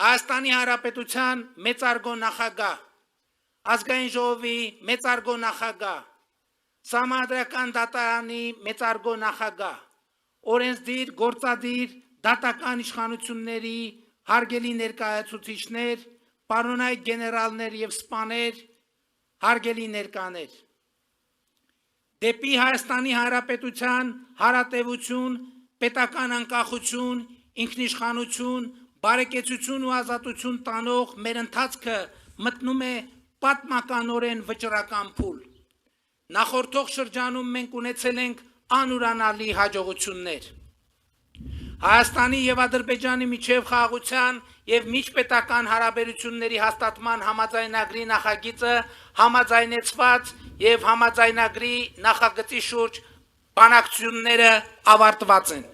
Հայաստանի Հանրապետության մեծարգո նախագահ, ազգային ժողովի մեծարգո նախագահ, Սահմանադրական դատարանի մեծարգո նախագահ, օրենսդիր, գործադիր, դատական իշխանությունների հարգելի ներկայացուցիչներ, պարոնայք գեներալներ և սպաներ, հարգելի ներկաներ։ Դեպի Հայաստանի Հանրապետության հարատևություն, պետական անկախություն, ինքնիշխանություն, բարեկեցություն ու ազատություն տանող մեր ընթացքը մտնում է պատմականորեն վճռական փուլ։ Նախորդող շրջանում մենք ունեցել ենք անուրանալի հաջողություններ։ Հայաստանի և Ադրբեջանի միջև խաղաղության և միջպետական հարաբերությունների հաստատման համաձայնագրի նախագիծը համաձայնեցված և համաձայնագրի նախագծի շուրջ բանակցությունները ավարտված են։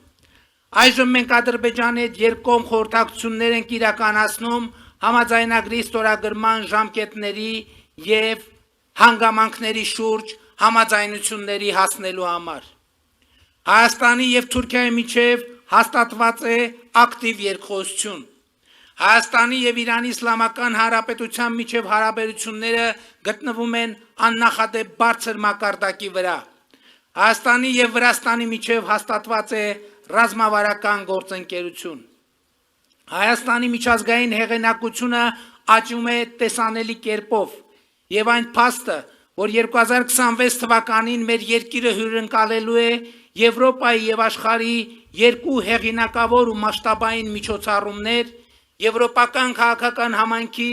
Այժմ մենք Ադրբեջանի հետ երկկողմ խորհրդակցություններ ենք իրականացնում համաձայնագրի ստորագրման ժամկետների և հանգամանքների շուրջ համաձայնությունների հասնելու համար։ Հայաստանի և Թուրքիայի միջև հաստատված է ակտիվ երկխոսություն։ Հայաստանի և Իրանի Իսլամական Հանրապետության միջև հարաբերությունները գտնվում են աննախադեպ բարձր մակարդակի վրա։ Հայաստանի և Վրաստանի միջև հաստատված է ռազմավարական գործընկերություն։ Հայաստանի միջազգային հեղինակությունը աճում է տեսանելի կերպով, և այն փաստը, որ 2026 թվականին մեր երկիրը հյուրընկալելու է Եվրոպայի և աշխարհի երկու հեղինակավոր ու մասշտաբային միջոցառումներ, Եվրոպական քաղաքական համայնքի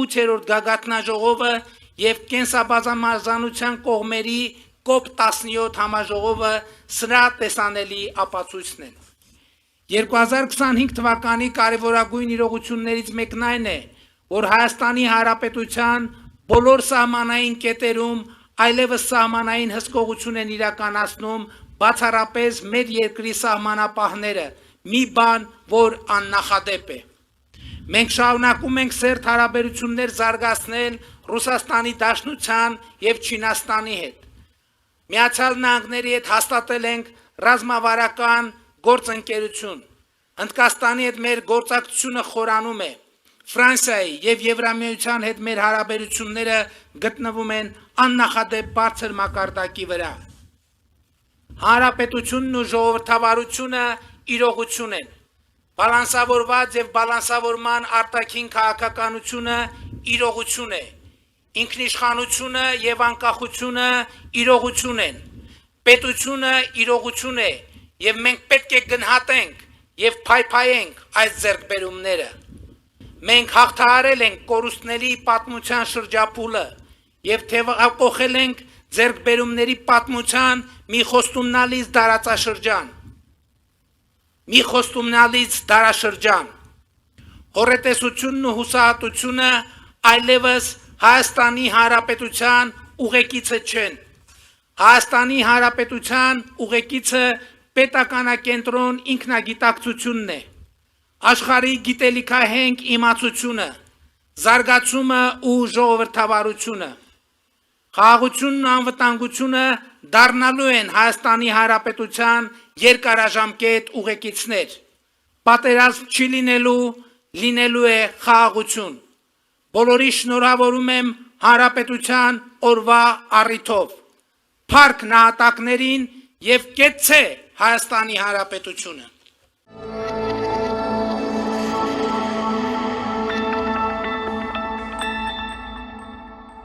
8-րդ գագաթնաժողովը և կենսաբազմազանության կողմերի COP17 համաժողովը սրա տեսանելի ապացույցն են։ 2025 թվականի կարևորագույն իրողություններից մեկն այն է, որ Հայաստանի Հանրապետության բոլոր սահմանային կետերում այլևս սահմանային հսկողություն են իրականացնում բացառապես մեր երկրի սահմանապահները, մի բան, որ աննախադեպ է։ Մենք շարունակում ենք սերտ հարաբերություններ զարգացնել Ռուսաստանի Դաշնության և Չինաստանի հետ։ Միացյալ Նահանգների հետ հաստատել ենք ռազմավարական գործընկերություն։ Հնդկաստանի հետ մեր գործակցությունը խորանում է։ Ֆրանսիայի և Եվրամիության հետ մեր հարաբերությունները գտնվում են աննախադեպ բարձր մակարդակի վրա։ Հանրապետությունն ու ժողովրդավարությունը իրողություն են։ Բալանսավորված և բալանսավորման արտաքին քաղաքականությունը իրողություն է։ Ինքնիշխանությունը և անկախությունը իրողություն են։ Պետությունը իրողություն է, և մենք պետք է գնահատենք և փայփայենք այս ձեռքբերումները։ Մենք հաղթահարել ենք կորուստների պատմության շրջափուլը և թևակողել ենք ձեռքբերումների պատմության մի խոստումնալից դարաշրջան։ Հոռետեսությունն ու հուսահատությունը այլևս Հայաստանի Հանրապետության ուղեկիցը չեն։ Հայաստանի Հանրապետության ուղեկիցը պետականակենտրոն ինքնագիտակցությունն է, աշխարհի գիտելիքահենք իմացությունը, զարգացումը ու ժողովրդավարությունը։ Խաղաղությունն ու անվտանգությունը դառնալու են Հայաստանի Հանրապետության երկարաժամկետ ուղեկիցներ։ Պատերազմ չի լինելու, լինելու է խաղաղություն։ Բոլորի շնորհավորում եմ Հանրապետության օրվա առիթով։ Փառք նահատակներին և կեցցե Հայաստանի Հանրապետությունը։